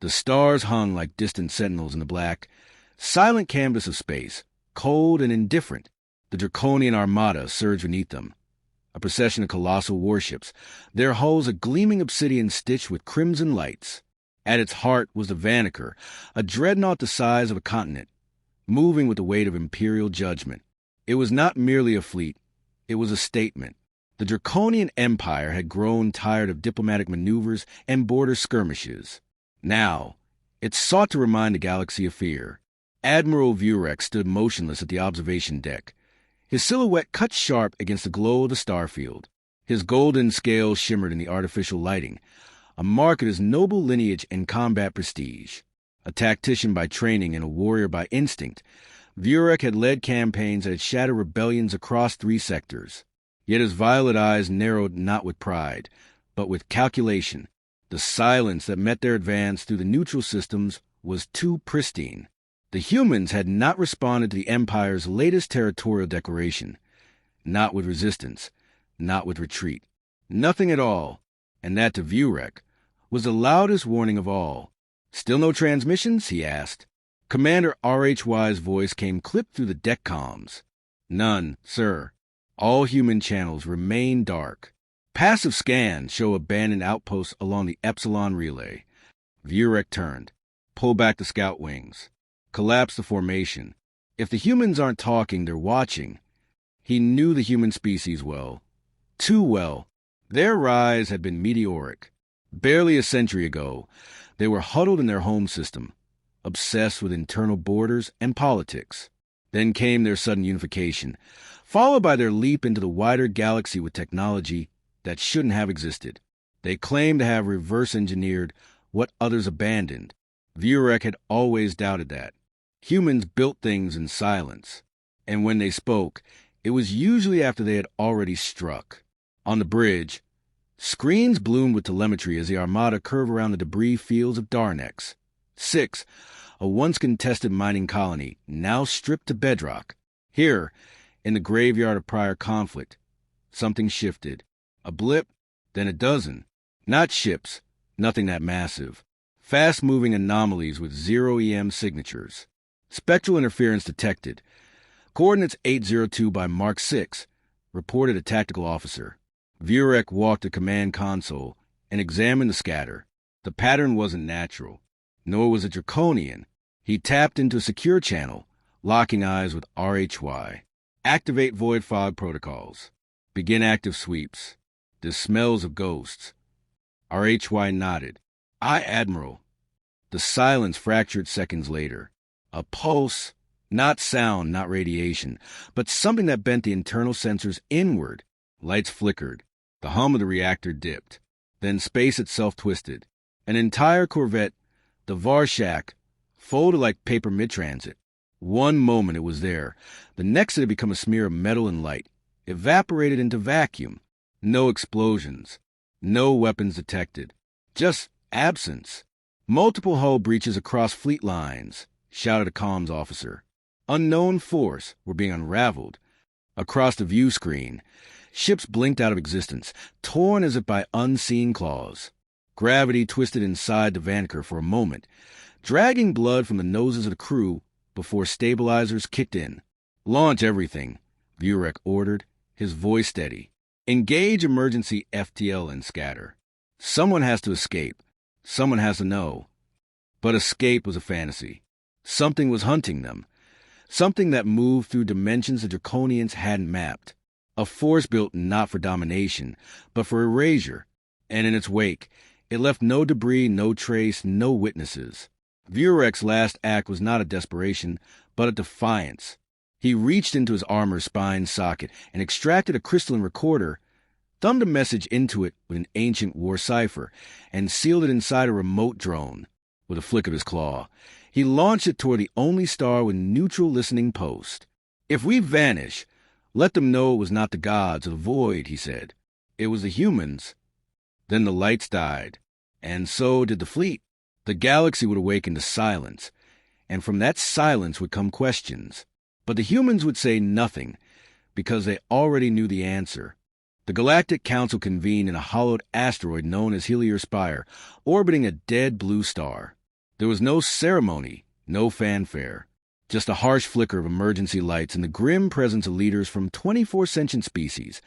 The stars hung like distant sentinels in the black, silent canvas of space, cold and indifferent. The Draconian Armada surged beneath them, a procession of colossal warships, their hulls a gleaming obsidian stitched with crimson lights. At its heart was the Vaniker, a dreadnought the size of a continent, moving with the weight of imperial judgment. It was not merely a fleet, it was a statement. The Draconian Empire had grown tired of diplomatic maneuvers and border skirmishes. Now, it sought to remind the galaxy of fear. Admiral Vurek stood motionless at the observation deck, his silhouette cut sharp against the glow of the starfield. His golden scales shimmered in the artificial lighting, a mark of his noble lineage and combat prestige. A tactician by training and a warrior by instinct, Vurek had led campaigns that had shattered rebellions across 3 sectors. Yet his violet eyes narrowed not with pride, but with calculation. The silence that met their advance through the neutral systems was too pristine. The humans had not responded to the Empire's latest territorial declaration. Not with resistance, not with retreat. Nothing at all, and that to Vurek was the loudest warning of all. "Still no transmissions?" he asked. Commander RHY's voice came clipped through the deck comms. "None, sir. All human channels remain dark. Passive scans show abandoned outposts along the Epsilon relay." Vurek turned, pulled back the scout wings, collapsed the formation. If the humans aren't talking, they're watching. He knew the human species well. Too well. Their rise had been meteoric. Barely a century ago, they were huddled in their home system, obsessed with internal borders and politics. Then came their sudden unification, followed by their leap into the wider galaxy with technology that shouldn't have existed. They claimed to have reverse-engineered what others abandoned. Vurek had always doubted that. Humans built things in silence, and when they spoke, it was usually after they had already struck. On the bridge, screens bloomed with telemetry as the Armada curved around the debris fields of Darnex. 6, a once-contested mining colony, now stripped to bedrock. Here, in the graveyard of prior conflict, something shifted. A blip, then a dozen. Not ships, nothing that massive. Fast-moving anomalies with 0 EM signatures. Spectral interference detected. Coordinates 802 by Mark 6, reported a tactical officer. Vurek walked to command console and examined the scatter. The pattern wasn't natural, nor was it draconian. He tapped into a secure channel, locking eyes with RHY. Activate void fog protocols. Begin active sweeps. The smells of ghosts. RHY nodded. "Aye, Admiral." The silence fractured seconds later. A pulse, not sound, not radiation, but something that bent the internal sensors inward. Lights flickered. The hum of the reactor dipped. Then space itself twisted. An entire corvette, the Varshak, folded like paper mid-transit. One moment it was there. The next it had become a smear of metal and light, evaporated into vacuum. No explosions. No weapons detected. Just absence. "Multiple hull breaches across fleet lines," shouted a comms officer. Unknown force were being unraveled. Across the view screen, ships blinked out of existence, torn as if by unseen claws. Gravity twisted inside the Vaniker for a moment, dragging blood from the noses of the crew before stabilizers kicked in. "Launch everything," Vurek ordered, his voice steady. "Engage emergency FTL and scatter. Someone has to escape. Someone has to know." But escape was a fantasy. Something was hunting them. Something that moved through dimensions the Draconians hadn't mapped. A force built not for domination, but for erasure. And in its wake, it left no debris, no trace, no witnesses. Vurek's last act was not a desperation, but a defiance. He reached into his armor spine socket and extracted a crystalline recorder, thumbed a message into it with an ancient war cipher, and sealed it inside a remote drone. With a flick of his claw, he launched it toward the only star with neutral listening post. "If we vanish, let them know it was not the gods or the void," he said. "It was the humans." Then the lights died, and so did the fleet. The galaxy would awaken to silence, and from that silence would come questions. But the humans would say nothing, because they already knew the answer. The Galactic Council convened in a hollowed asteroid known as Helios Spire, orbiting a dead blue star. There was no ceremony, no fanfare, just a harsh flicker of emergency lights and the grim presence of leaders from 24 sentient species,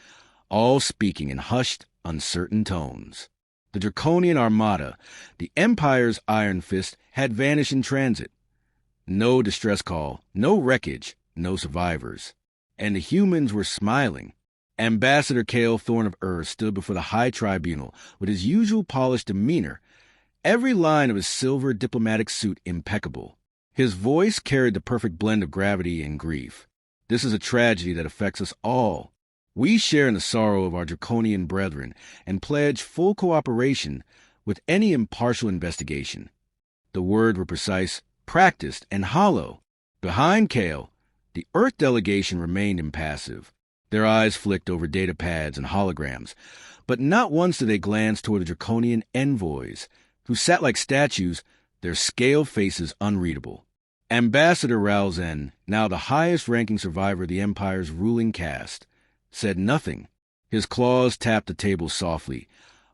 all speaking in hushed, uncertain tones. The Draconian Armada, the Empire's iron fist, had vanished in transit. No distress call, no wreckage, no survivors. And the humans were smiling. Ambassador Cale Thorne of Earth stood before the High Tribunal with his usual polished demeanor, every line of his silver diplomatic suit impeccable. His voice carried the perfect blend of gravity and grief. This is a tragedy that affects us all. We share in the sorrow of our Draconian brethren and pledge full cooperation with any impartial investigation. The words were precise, practiced, and hollow. Behind Cale, the Earth delegation remained impassive. Their eyes flicked over data pads and holograms, but not once did they glance toward the Draconian envoys, who sat like statues, their scale faces unreadable. Ambassador Ralzen, now the highest-ranking survivor of the Empire's ruling caste, said nothing. His claws tapped the table softly,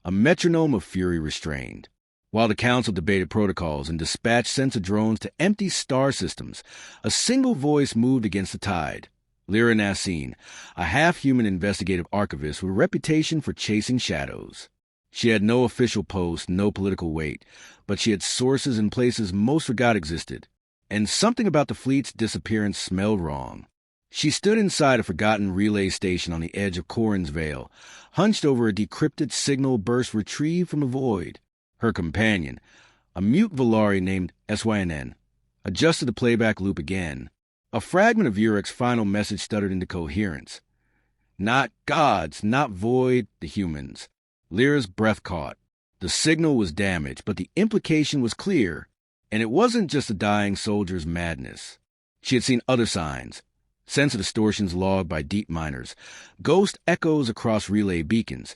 a metronome of fury restrained. While the council debated protocols and dispatched sensor drones to empty star systems, a single voice moved against the tide. Lira Nascene, a half-human investigative archivist with a reputation for chasing shadows. She had no official post, no political weight, but she had sources in places most forgot existed. And something about the fleet's disappearance smelled wrong. She stood inside a forgotten relay station on the edge of Corin's Vale, hunched over a decrypted signal burst retrieved from the void. Her companion, a mute Valari named SYNN, adjusted the playback loop again. A fragment of Urek's final message stuttered into coherence. Not gods, not void, the humans. Lyra's breath caught. The signal was damaged, but the implication was clear, and it wasn't just a dying soldier's madness. She had seen other signs. Sensor distortions logged by deep miners, ghost echoes across relay beacons,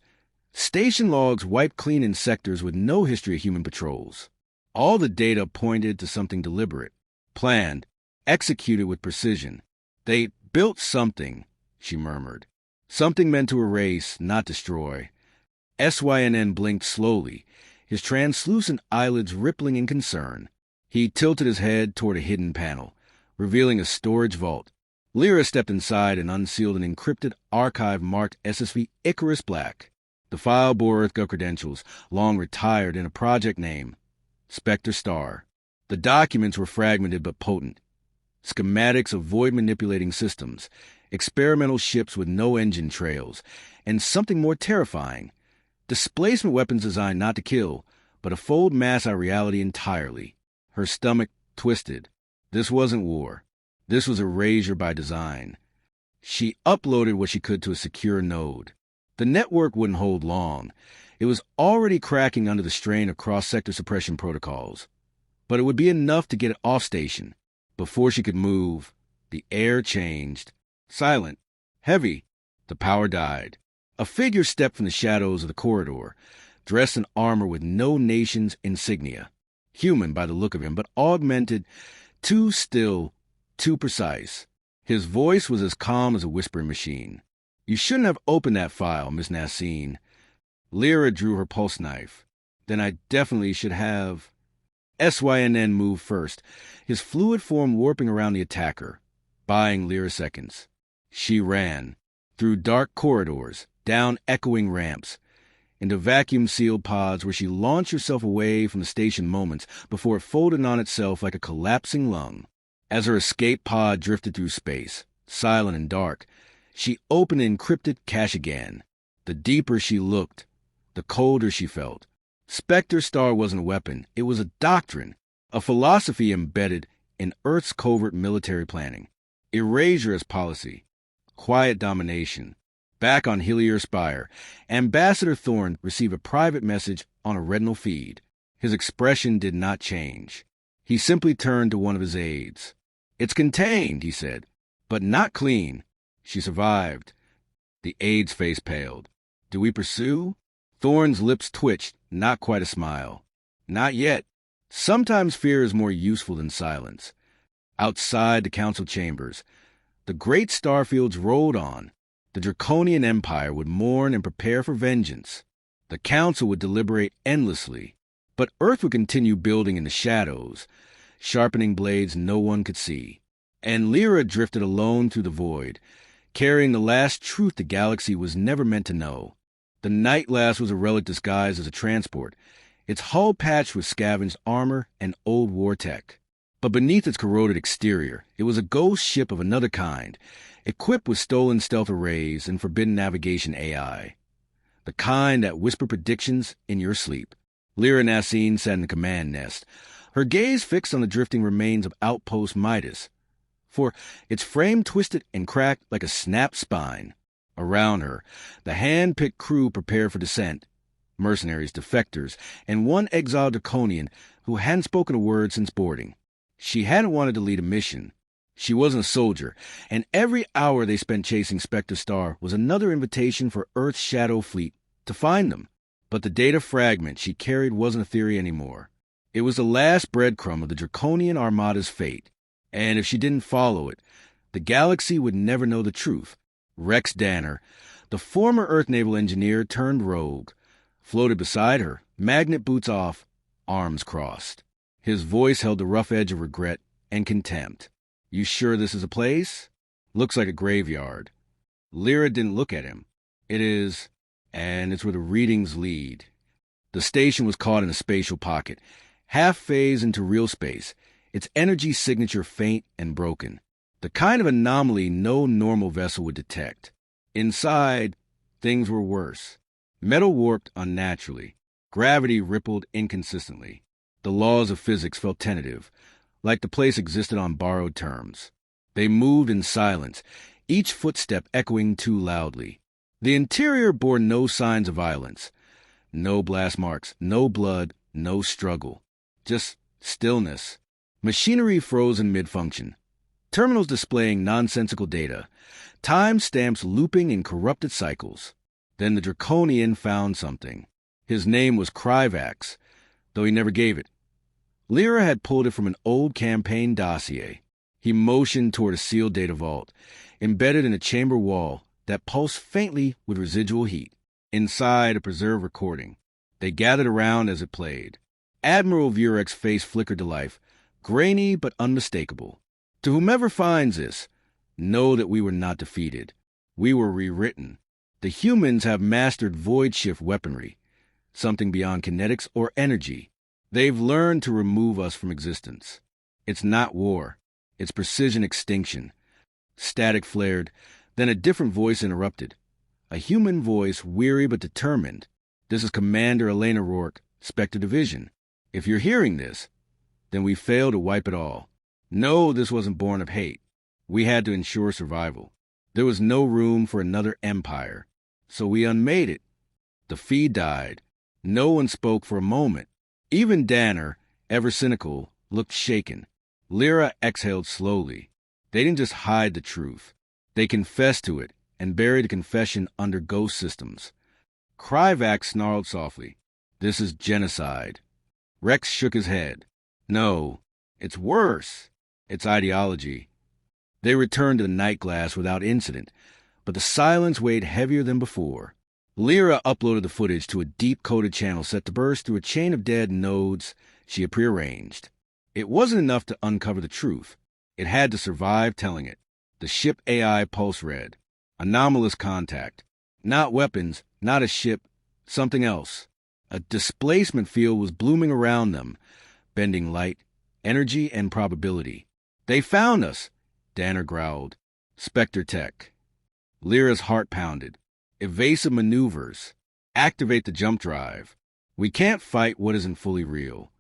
station logs wiped clean in sectors with no history of human patrols. All the data pointed to something deliberate, planned, executed with precision. They built something, she murmured. Something meant to erase, not destroy. SYNN blinked slowly, his translucent eyelids rippling in concern. He tilted his head toward a hidden panel, revealing a storage vault. Lira stepped inside and unsealed an encrypted archive marked SSV Icarus Black. The file bore EarthGov credentials, long retired, and a project name, Spectre Star. The documents were fragmented but potent. Schematics of void-manipulating systems, experimental ships with no engine trails, and something more terrifying, displacement weapons designed not to kill, but to fold mass our reality entirely. Her stomach twisted. This wasn't war. This was erasure by design. She uploaded what she could to a secure node. The network wouldn't hold long. It was already cracking under the strain of cross-sector suppression protocols. But it would be enough to get it off station. Before she could move, the air changed. Silent, heavy, the power died. A figure stepped from the shadows of the corridor, dressed in armor with no nation's insignia. Human by the look of him, but augmented, too still, too precise. His voice was as calm as a whispering machine. You shouldn't have opened that file, Miss Nascene. Lira drew her pulse knife. Then I definitely should have... SYNN moved first, his fluid form warping around the attacker, buying Lira seconds. She ran, through dark corridors, down echoing ramps, into vacuum-sealed pods where she launched herself away from the station moments before it folded on itself like a collapsing lung. As her escape pod drifted through space, silent and dark, she opened an encrypted cache again. The deeper she looked, the colder she felt. Spectre Star wasn't a weapon, it was a doctrine, a philosophy embedded in Earth's covert military planning. Erasure as policy, quiet domination. Back on Hillier Spire, Ambassador Thorne received a private message on a retinal feed. His expression did not change. He simply turned to one of his aides. "It's contained," he said, "but not clean. She survived." The aide's face paled. "Do we pursue?" Thorne's lips twitched, not quite a smile. "Not yet. Sometimes fear is more useful than silence." Outside the council chambers, the great starfields rolled on. The Draconian Empire would mourn and prepare for vengeance. The council would deliberate endlessly. But Earth would continue building in the shadows, sharpening blades no one could see. And Lira drifted alone through the void, carrying the last truth the galaxy was never meant to know. The Night Glass was a relic disguised as a transport, its hull patched with scavenged armor and old war tech. But beneath its corroded exterior, it was a ghost ship of another kind, equipped with stolen stealth arrays and forbidden navigation AI. The kind that whisper predictions in your sleep. Lira Nascene sat in the command nest, her gaze fixed on the drifting remains of Outpost Midas, for its frame twisted and cracked like a snapped spine. Around her, the hand-picked crew prepared for descent, mercenaries, defectors, and one exiled Draconian who hadn't spoken a word since boarding. She hadn't wanted to lead a mission. She wasn't a soldier, and every hour they spent chasing Spectre Star was another invitation for Earth's Shadow Fleet to find them. But the data fragment she carried wasn't a theory anymore. It was the last breadcrumb of the Draconian Armada's fate, and if she didn't follow it, the galaxy would never know the truth. Rex Danner, the former Earth naval engineer turned rogue, floated beside her, magnet boots off, arms crossed. His voice held the rough edge of regret and contempt. "You sure this is a place? Looks like a graveyard." Lira didn't look at him. "It is, and it's where the readings lead." The station was caught in a spatial pocket, half-phased into real space, its energy signature faint and broken. The kind of anomaly no normal vessel would detect. Inside, things were worse. Metal warped unnaturally. Gravity rippled inconsistently. The laws of physics felt tentative, like the place existed on borrowed terms. They moved in silence, each footstep echoing too loudly. The interior bore no signs of violence. No blast marks, no blood, no struggle. Just stillness. Machinery frozen mid-function. Terminals displaying nonsensical data. Time stamps looping in corrupted cycles. Then the Draconian found something. His name was Kryvax, though he never gave it. Lira had pulled it from an old campaign dossier. He motioned toward a sealed data vault, embedded in a chamber wall that pulsed faintly with residual heat. Inside, a preserved recording. They gathered around as it played. Admiral Vurek's face flickered to life, grainy but unmistakable. "To whomever finds this, know that we were not defeated. We were rewritten. The humans have mastered void shift weaponry, something beyond kinetics or energy. They've learned to remove us from existence. It's not war. It's precision extinction." Static flared, then a different voice interrupted. A human voice, weary but determined. "This is Commander Elena Rourke, Spectre Division. If you're hearing this, then we failed to wipe it all. No, this wasn't born of hate. We had to ensure survival. There was no room for another empire. So we unmade it." The feed died. No one spoke for a moment. Even Danner, ever cynical, looked shaken. Lira exhaled slowly. They didn't just hide the truth. They confessed to it and buried the confession under ghost systems. Kryvax snarled softly, "This is genocide." Rex shook his head. "No, it's worse. It's ideology." They returned to the Night Glass without incident, but the silence weighed heavier than before. Lira uploaded the footage to a deep-coded channel set to burst through a chain of dead nodes she had prearranged. It wasn't enough to uncover the truth. It had to survive telling it. The ship AI pulse read. Anomalous contact. Not weapons, not a ship, something else. A displacement field was blooming around them, bending light, energy, and probability. "They found us," Danner growled. "Spectre tech." Lira's heart pounded. "Evasive maneuvers. Activate the jump drive. We can't fight what isn't fully real."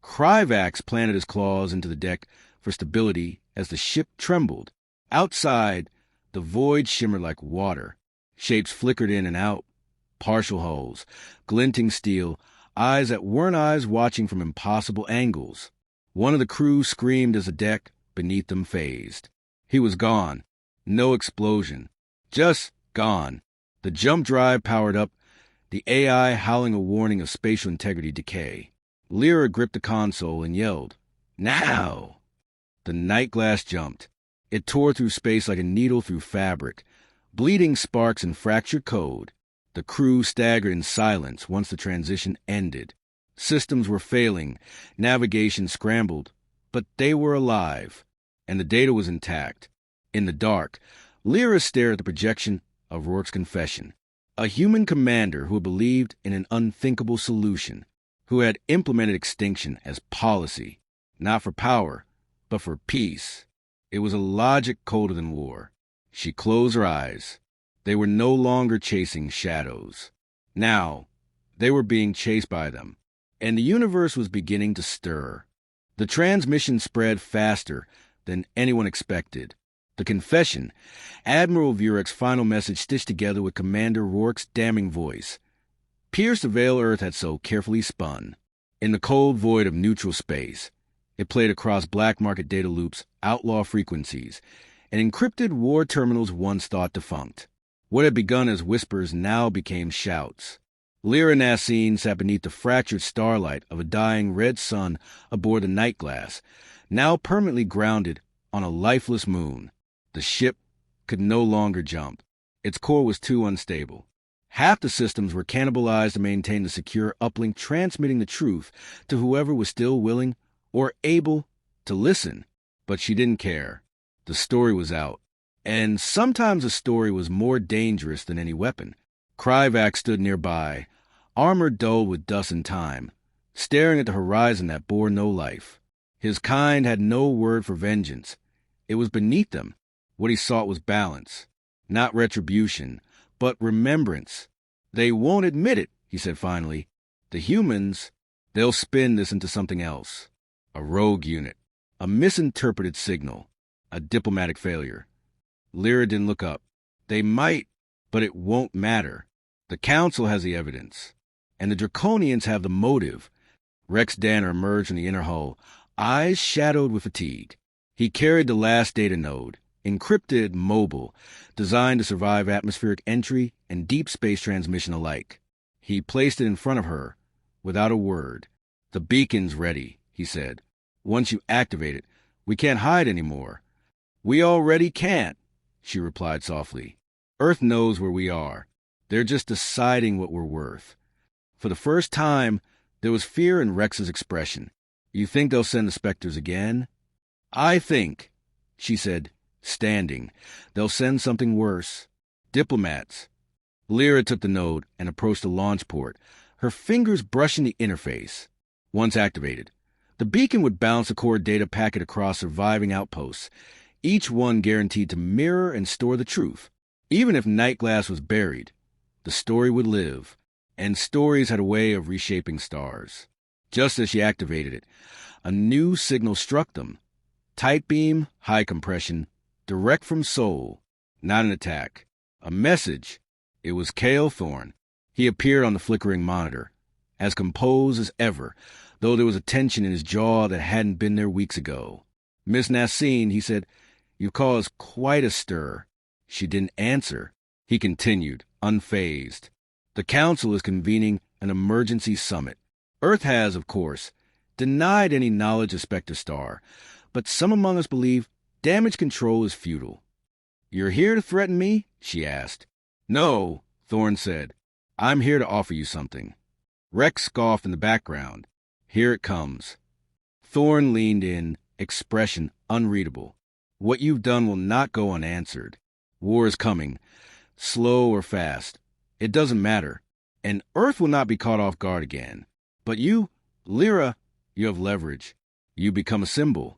Kryvax planted his claws into the deck for stability as the ship trembled. Outside, the void shimmered like water. Shapes flickered in and out. Partial hulls, glinting steel, eyes that weren't eyes watching from impossible angles. One of the crew screamed as the deck beneath them phased. He was gone. No explosion. Just gone. The jump drive powered up, the AI howling a warning of spatial integrity decay. Lira gripped the console and yelled, "Now!" The night glass jumped. It tore through space like a needle through fabric, bleeding sparks and fractured code. The crew staggered in silence once the transition ended. Systems were failing, navigation scrambled, but they were alive, and the data was intact. In the dark, Lira stared at the projection of Rourke's confession. A human commander who had believed in an unthinkable solution, who had implemented extinction as policy, not for power, but for peace. It was a logic colder than war. She closed her eyes. They were no longer chasing shadows. Now, they were being chased by them, and the universe was beginning to stir. The transmission spread faster than anyone expected. The confession, Admiral Vurek's final message stitched together with Commander Rourke's damning voice, pierced the veil Earth had so carefully spun. In the cold void of neutral space, it played across black market data loops, outlaw frequencies, and encrypted war terminals once thought defunct. What had begun as whispers now became shouts. Lira Nascene sat beneath the fractured starlight of a dying red sun aboard the Night Glass, now permanently grounded on a lifeless moon. The ship could no longer jump. Its core was too unstable. Half the systems were cannibalized to maintain the secure uplink transmitting the truth to whoever was still willing or able to listen. But she didn't care. The story was out. And sometimes a story was more dangerous than any weapon. Kryvac stood nearby, armor dulled with dust and time, staring at the horizon that bore no life. His kind had no word for vengeance. It was beneath them. What he sought was balance, not retribution, but remembrance. They won't admit it, he said finally. The humans, they'll spin this into something else. A rogue unit, a misinterpreted signal, a diplomatic failure. Lira didn't look up. They might, but it won't matter. The Council has the evidence, and the Draconians have the motive. Rex Danner emerged from the inner hull, eyes shadowed with fatigue. He carried the last data node, encrypted, mobile, designed to survive atmospheric entry and deep space transmission alike. He placed it in front of her, without a word. The beacon's ready, he said. Once you activate it, we can't hide anymore. We already can't, she replied softly. Earth knows where we are. They're just deciding what we're worth. For the first time, there was fear in Rex's expression. You think they'll send the Spectres again? I think, she said, standing, they'll send something worse. Diplomats. Lira took the node and approached the launch port, her fingers brushing the interface. Once activated, the beacon would bounce a core data packet across surviving outposts, each one guaranteed to mirror and store the truth. Even if Nightglass was buried, the story would live, and stories had a way of reshaping stars. Just as she activated it, a new signal struck them. Tight beam, high compression, direct from Sol. Not an attack. A message. It was Cale Thorne. He appeared on the flickering monitor, as composed as ever, though there was a tension in his jaw that hadn't been there weeks ago. Miss Nascene, he said, you caused quite a stir. She didn't answer. He continued, unfazed. The Council is convening an emergency summit. Earth has, of course, denied any knowledge of Spectre Star, but some among us believe damage control is futile. You're here to threaten me? She asked. No, Thorne said. I'm here to offer you something. Rex scoffed in the background. Here it comes. Thorne leaned in, expression unreadable. What you've done will not go unanswered. War is coming, slow or fast. It doesn't matter. And Earth will not be caught off guard again. But you, Lira, you have leverage. You become a symbol.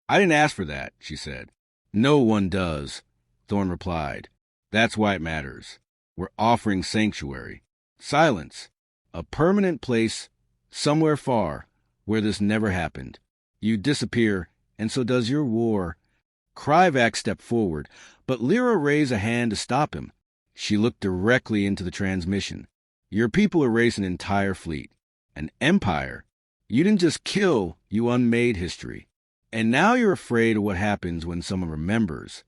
I didn't ask for that, she said. No one does, Thorne replied. That's why it matters. We're offering sanctuary. Silence. A permanent place, somewhere far, where this never happened. You disappear, and so does your war. Kryvac stepped forward, but Lira raised a hand to stop him. She looked directly into the transmission. Your people erased an entire fleet. An empire. You didn't just kill, you unmade history. And now you're afraid of what happens when someone remembers.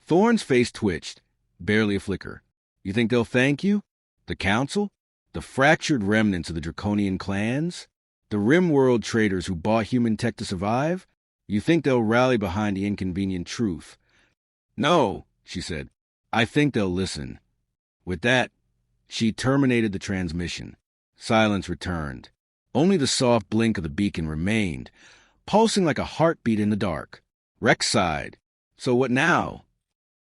Thorne's face twitched, barely a flicker. You think they'll thank you? The Council? The fractured remnants of the Draconian clans? The Rimworld traders who bought human tech to survive? You think they'll rally behind the inconvenient truth? No, she said. I think they'll listen. With that, she terminated the transmission. Silence returned. Only the soft blink of the beacon remained, pulsing like a heartbeat in the dark. Rex sighed. So what now?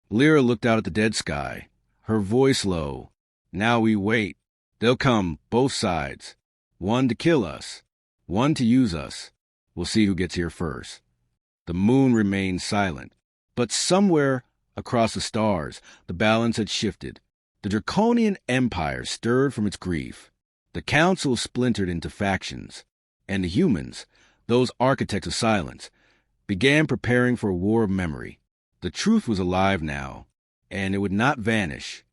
Lyra looked out at the dead sky, her voice low. Now we wait. They'll come, both sides. One to kill us, one to use us. We'll see who gets here first. The moon remained silent, but somewhere across the stars, the balance had shifted. The Draconian Empire stirred from its grief. The Council splintered into factions, and the humans, those architects of silence, began preparing for a war of memory. The truth was alive now, and it would not vanish.